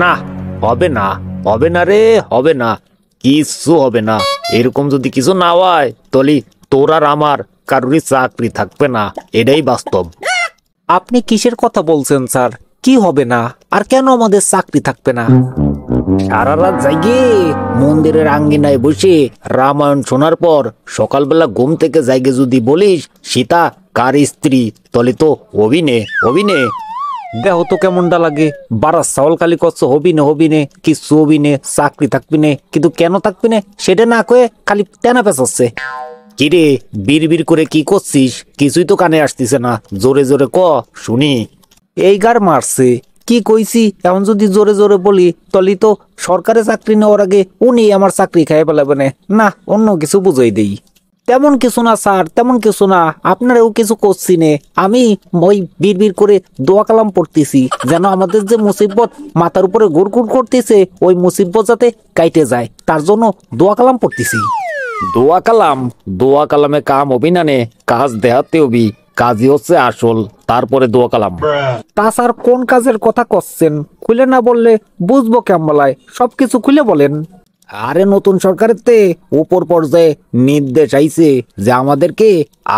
না, হবে না, হবে না রে, হবে না, কিছু হবে না। এরকম যদি কিছু না হয় তাহলে তোর আর আমার কারোরই চাকরি থাকবে না, এটাই বাস্তব। আপনি কিসের কথা বলছেন স্যার? কি হবে না আর কেন আমাদের চাকরি থাকবে না? সারা রাত জাগে মন্দিরের আঙ্গিনায় বসে রামায়ণ শোনার পর সকালবেলা ঘুম থেকে জাগে যদি বলিস সীতা কার স্ত্রী, তাহলে তো অভিনে অভিনে। দেহ তো কেমনটা লাগে, বারা চাউল কালি করছো হবি নে কিছু হবি নে, চাকরি থাকবি নে, কিন্তু কেন থাকবি নে সেটা না কয়ে খালি তেনা পেঁচাচ্ছে। কিরে বিড় করে কি করছিস? কিছুই তো কানে আসতেছে না, জোরে জোরে ক শুনি। এই গার মারছে, কি কইছি? এখন যদি জোরে জোরে বলি তাহলে তো সরকারি চাকরি নেওয়ার আগে উনি আমার চাকরি খাই ফেলাবে না, অন্য কিছু বুঝাই দেই। তেমন কিছু না স্যার, তেমন কিছু না, আপনারাও কিছু করছি নে। আমি ওই বিড় করে দোয়া কালাম পড়তেছি যেন আমাদের যে মুসিবত মাথার উপরে গুড় করতেছে ওই মুসিবত যাতে কাইটে যায়, তার জন্য দোয়া কালাম পড়তেছি। দোয়া কালাম? দোয়া কালামে কাম হবি না নে, কাজ দেহাতে হবি, কাজই হচ্ছে আসল, তারপরে দোয়া কালাম। তা স্যার কোন কাজের কথা করছেন? খুলে না বললে বুঝবো কেমলায়, সবকিছু খুলে বলেন। আরে নতুন সরকারের উপর পর্যায়ে নির্দেশ আইছে যে আমাদেরকে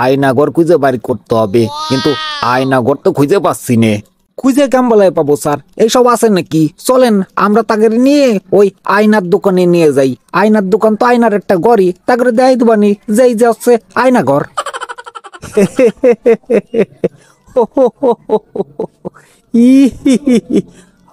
আয়নাঘর খুঁজে বাড়ি করতে হবে, কিন্তু আয়নাঘর তো খুঁজে পাচ্ছি নে। খুঁজে কেমলায় পাবো স্যার? এইসব আছে নাকি? চলেন আমরা তাকে নিয়ে ওই আয়নার দোকানে নিয়ে যাই। আয়নার দোকান তো আয়নার একটা ঘরই, তাকে দেখাই দেবানি যেই যে হচ্ছে আয়না ঘর।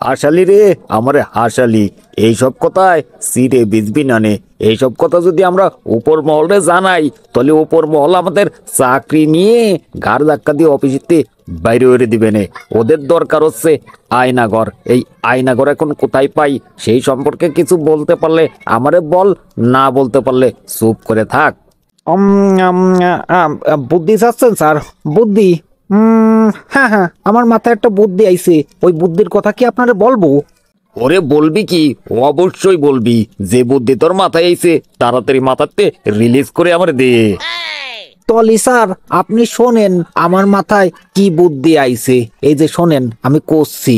হাসালি রে আমারে হাসালি, এইসব কথায় সিরে বিজবি না নে। এইসব কথা যদি আমরা উপর মহলে জানাই তাহলে উপর মহল আমাদের চাকরি নিয়ে ঘাড় ধাক্কা দিয়ে অফিসে বাইরে বেরে দিবে নে। ওদের দরকার হচ্ছে আয়নাঘর। এই আয়নাঘর এখন কোথায় পাই সেই সম্পর্কে কিছু বলতে পারলে আমারে বল, না বলতে পারলে চুপ করে থাক। বুদ্ধি চাচ্ছেন স্যার? বুদ্ধি? হ্যাঁ, আমার মাথায় একটা বুদ্ধি আইছে। ওই বুদ্ধির কথা কি আপনারা বলবো? ওরে বলবি কি? অবশ্যই বলবি। যে বুদ্ধি তোর মাথায় আইছে তাড়াতাড়ি মাথাতে রিলিজ করে আমার দে। তলি স্যার আপনি শোনেন আমার মাথায় কি বুদ্ধি আইছে। এই যে শোনেন আমি করছি।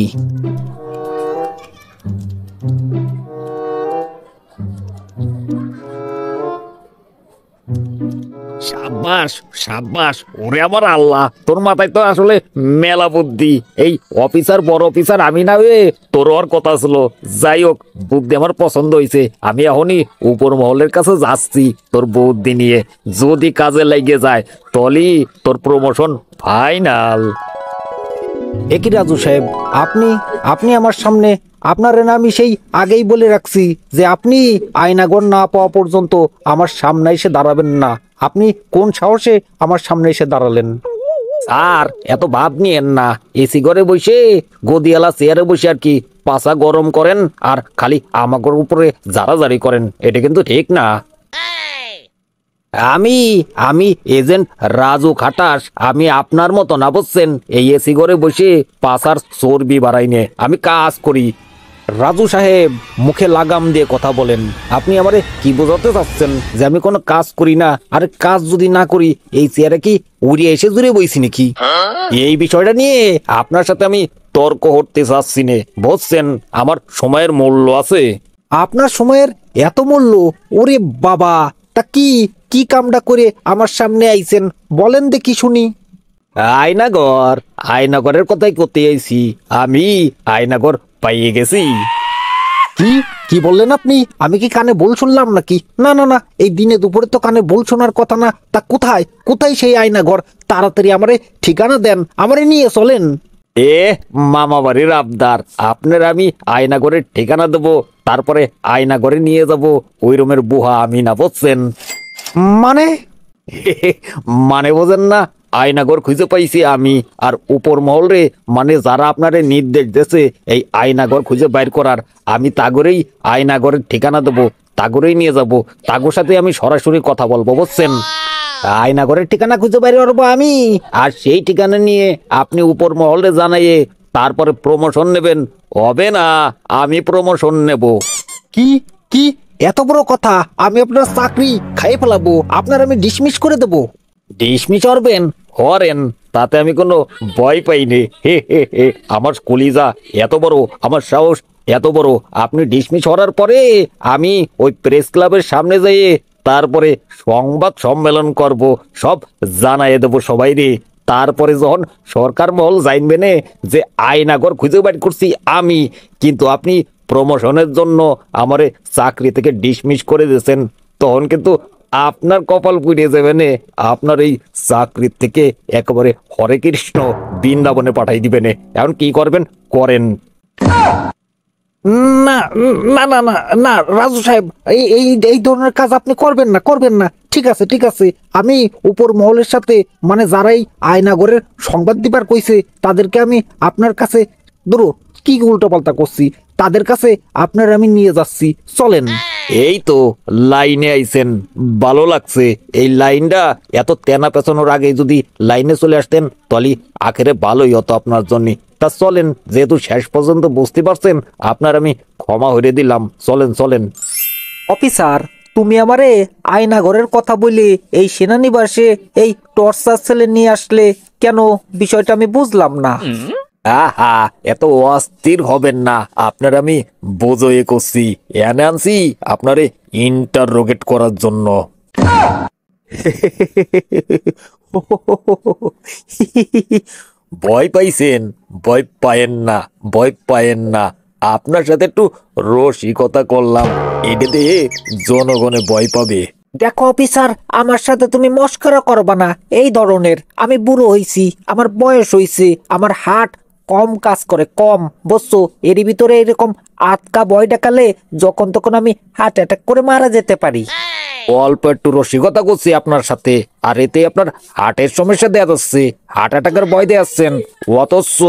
সাব্বাস সাব্বাস, ওরে আমার আল্লাহ, তোর মাথায় তো আসলে মেলা বুদ্ধি। এই অফিসার বড় অফিসার আমি না, তোর ওর কথা ছিল। যাই হোক, বুদ্ধি আমার পছন্দ হয়েছে। আমি এখনই উপর মহলের কাছে যাচ্ছি তোর বুদ্ধি নিয়ে। যদি কাজে লেগে যায় তলি তোর প্রমোশন ফাইনাল। একই রাজু সাহেব, আপনি আপনি আমার সামনে, আপনার না আমি সেই আগেই বলে রাখছি যে আপনি আয়নাঘর না পাওয়া পর্যন্ত আমার সামনে এসে দাঁড়াবেন না। আপনি কোন সাহসে আমার সামনে এসে দাঁড়ালেন? আর এত ভাব নিয়েন না। এসি ঘরে বসে গদিয়ালা চেয়ারে বসে আর কি পাছা গরম করেন আর খালি আমাগর উপরে জারাজারি করেন, এটা কিন্তু ঠিক না। আমি আমি এজেন্ট রাজু খাটাস, আমি আপনার মতো না, বুঝছেন? এই এসি ঘরে বসে পাছার চর্বি বাড়াইনে আমি কাজ করি। রাজু সাহেব মুখে লাগাম দিয়ে কথা বলেন। আপনি আমারে কি বোঝাতে চাচ্ছেন যে আমি কোনো কাজ করি না? আর কাজ যদি না করি এই চেয়ারে কি উড়িয়ে এসে জুড়ে বইছি নাকি? এই বিষয়টা নিয়ে আপনার সাথে আমি তর্ক করতে চাচ্ছি না, বুঝছেন? আমার সময়ের মূল্য আছে। আপনার সময়ের এত মূল্য? ওরে বাবা, তা কি কি কামটা করে আমার সামনে আইছেন বলেন দেখি শুনি। আয়নাঘর, আয়নাঘরের কথাই করতে আইছি। আমি আয়নাঘর পাইয়ে গেছি। কি কি বললেন আপনি? আমি কি কানে ভুল শুনলাম নাকি? না, এই দিনে দুপুরে তো কানে ভুল শোনার কথা না। তা কোথায় কোথায় সেই আয়নাঘর? তাড়াতাড়ি আমারে ঠিকানা দেন, আমারে নিয়ে চলেন। এ মামা বাড়ির আবদার, আপনার আমি আয়নাঘরের ঠিকানা দেবো, তারপরে আয়নাঘরে নিয়ে যাব। ওই রুমের বুহা আমি না, বুঝছেন? মানে? মানে বোঝেন না? আয়নাঘর খুঁজে পাইছি আমি, আর উপর মহলে মানে যারা আপনারে নির্দেশ দিয়েছে এই আয়নাঘর খুঁজে বাইর করার, আমি তাগরেই আয়নাঘরের ঠিকানা দেবো, তাগরেই নিয়ে যাব, তাগোর সাথে আমি সরাসরি কথা বলবো, বুঝছেন? আয়নাঘরের ঠিকানা খুঁজে বাইর করবো আমি, আর সেই ঠিকানা নিয়ে আপনি উপর মহলে জানাইয়ে তারপরে প্রমোশন নেবেন। হবে না, আমি প্রমোশন নেব। কি কি এত বড় কথা? আমি আপনার চাকরি খাইয়ে ফেলাবো, আপনার আমি ডিসমিস করে দেবো। ডিসমিস করবেন? হরেন, তাতে আমি কোনো ভয় পাইনি। হে হে হে, আমার কলিজা এত বড়, আমার সাহস এত বড়। আপনি ডিসমিস হওয়ার পরে আমি ওই প্রেস ক্লাবের সামনে যেয়ে তারপরে সংবাদ সম্মেলন করব, সব জানাই দেবো সবাই রে। তারপরে যখন সরকার মহল জানবে নে যে আয়নাঘর খুঁজে বের করছি আমি, কিন্তু আপনি প্রমোশনের জন্য আমারে চাকরি থেকে ডিসমিস করে দিয়েছেন, তখন কিন্তু আপনার কপাল পুড়ে যাবে নে। আপনার এই চাকরির থেকে একেবারে হরে কৃষ্ণ বৃন্দাবনে পাঠাই দিবেন। এখন কি করবেন করেন। না না না না না রাজু সাহেব, এই এই এই ধরনের কাজ আপনি করবেন না, করবেন না। ঠিক আছে ঠিক আছে, আমি উপর মহলের সাথে মানে যারাই আয়নাগরের সংবাদ দিবার কইছে তাদেরকে আমি আপনার কাছে, ধরো কি উল্টো পাল্টা করছি, তাদের কাছে আপনার আমি নিয়ে যাচ্ছি, চলেন। এই তো লাইনে আইছেন, ভালো লাগছে। এই লাইনটা এত তেনা পেছানোর আগে যদি লাইনে চলে আসতেন তাহলে আখেরে ভালোই হতো আপনার জন্য। তা চলেন, যেহেতু শেষ পর্যন্ত বুঝতে পারছেন, আপনার আমি ক্ষমা হয়ে দিলাম। চলেন চলেন। অফিসার, তুমি আমারে আয়নাঘরের কথা বলে এই সেনানিবাসে এই টর্চার সেলে নিয়ে আসলে কেন? বিষয়টা আমি বুঝলাম না। আহা, এত অস্থির হবেন না, আপনার আমি বোঝয়ে করছি। এনে আনছি আপনারে ইন্টাররোগেট করার জন্য। ভয় পাইছেন? ভয় পায়েন না, ভয় পায়েন না। আপনার সাথে একটু রসিকতা করলাম, এটা দিয়ে জনগণে ভয় পাবে। দেখো অফিসার, আমার সাথে তুমি মস্করা করবা না এই ধরনের। আমি বুড়ো হইছি, আমার বয়স হইছে, আমার হার্ট কম কাজ করে, কম, বুঝছো? এরই ভিতরে এরকম আটকা ভয় দেখালে যখন তখন আমি হার্ট অ্যাটাক করে মারা যেতে পারি। অল্প একটু রসিকতা করছি আপনার সাথে, আর এতে আপনার হার্টের সমস্যা দেখা যাচ্ছে, হার্ট অ্যাটাকের ভয় দেখাচ্ছেন। অথচ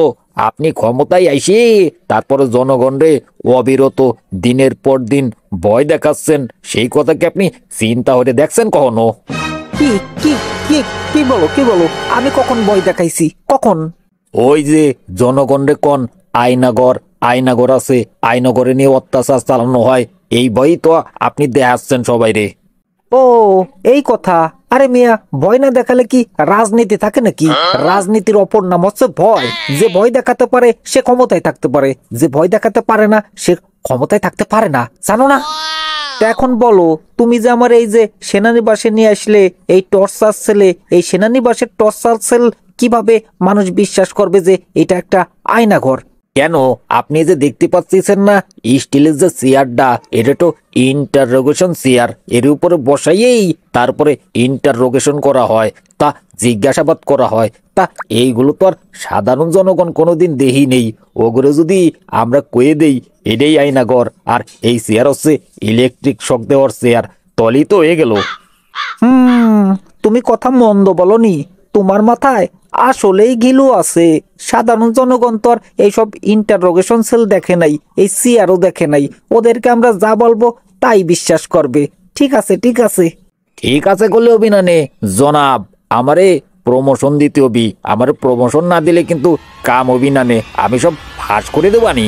আপনি ক্ষমতায় আইসি তারপরে জনগণরে অবিরত দিনের পর দিন ভয় দেখাচ্ছেন। সেই কথা কি আপনি চিন্তা করে দেখছেন কখনো? কি কি কি কি বলো, কি বলো? আমি কখন ভয় দেখাইছি, কখন? ওই যে জনগণরে কোন আয়নাগর, আয়নাগর আছে, আয়নাগরে নিয়ে অত্যাচার চালানো হয়, এই ভয়ই তো আপনি দেখাচ্ছেন সবাই রে। ও, এই কথা। আরে মিয়া, ভয় না দেখালে কি রাজনীতি থাকে নাকি? রাজনীতির অপর নাম হচ্ছে ভয়। যে ভয় দেখাতে পারে সে ক্ষমতায় থাকতে পারে, যে ভয় দেখাতে পারে না সে ক্ষমতায় থাকতে পারে না, জানো না? তা এখন বলো, তুমি যে আমার এই যে সেনানিবাসে নিয়ে আসলে এই টর্চার সেলে, এই সেনানিবাসের টর্চার সেল কিভাবে মানুষ বিশ্বাস করবে যে এটা একটা আয়নাঘর? কেন, আপনি যে দেখতে পাচ্ছেন না স্টিলের যে চেয়ারটা, এটা তো ইন্টাররোগেশন চেয়ার। এর উপরে বসাইয়েই তারপরে ইন্টাররোগেশন করা হয়, তা জিজ্ঞাসাবাদ করা হয়। তা এইগুলো তো আর সাধারণ জনগণ কোনোদিন দেখি নেই। ওগুলো যদি আমরা কয়ে দেই এটাই আয়নাঘর আর এই চেয়ার হচ্ছে ইলেকট্রিক শক দেওয়ার চেয়ার, তলেই তো হয়ে গেল। তুমি কথা মন্দ বলনি, তোমার মাথায় আসলেই ঘিলু আছে। সাধারণ জনগণ তো আর এইসব ইন্টাররোগেশন সেল দেখে নাই, এই সিআরও দেখে নাই। ওদেরকে আমরা যা বলবো তাই বিশ্বাস করবে। ঠিক আছে ঠিক আছে। ঠিক আছে করলে অভিনানে জনাব, আমারে প্রমোশন দিতে হবি। আমার প্রমোশন না দিলে কিন্তু কাম অভিনানে আমি সব ফাঁস করে দেবানি।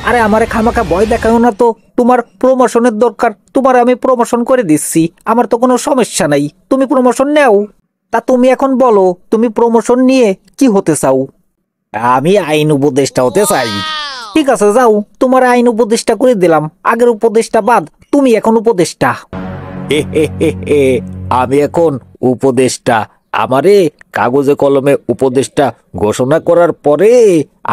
আরে আমারে খামাখা ভয় দেখাও না তো। তোমার প্রমোশনের দরকার, তোমার আমি প্রমোশন করে দিচ্ছি, আমার তো কোনো সমস্যা নাই। তুমি প্রমোশন নাও। তা তুমি এখন বলো, তুমি প্রমোশন নিয়ে কি হতে চাও? আমি আইন উপদেষ্টা হতে চাই। ঠিক আছে, যাও, তোমার আইন উপদেষ্টা করে দিলাম। আগের উপদেষ্টা বাদ, তুমি এখন উপদেষ্টা। হে হে হে হে, আমি এখন উপদেষ্টা। আমারে কাগজে কলমে উপদেষ্টা ঘোষণা করার পরে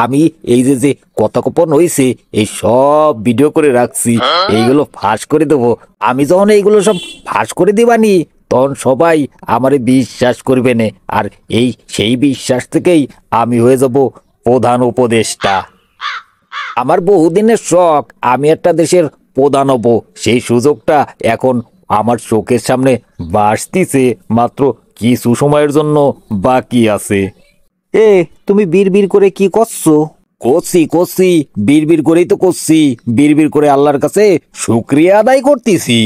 আমি এই যে যে কথোপকথন হয়েছে এই সব ভিডিও করে রাখছি, এইগুলো ফাঁস করে দেবো। আমি যখন এইগুলো সব ফাঁস করে দিবানি তখন সবাই আমারে বিশ্বাস করবে না, আর এই সেই বিশ্বাস থেকেই আমি হয়ে যাব প্রধান উপদেষ্টা। আমার বহুদিনের শখ আমি একটা দেশের প্রধান হব, সেই সুযোগটা এখন আমার চোখের সামনে ভাসতিছে, মাত্র কিছু সময়ের জন্য বাকি আছে। এ, তুমি বিড়বিড় করে কি করছো? করছি করছি, বিড়বিড় করেই তো করছি, বিড়বিড় করে আল্লাহর কাছে শুকরিয়া আদায় করতেছি।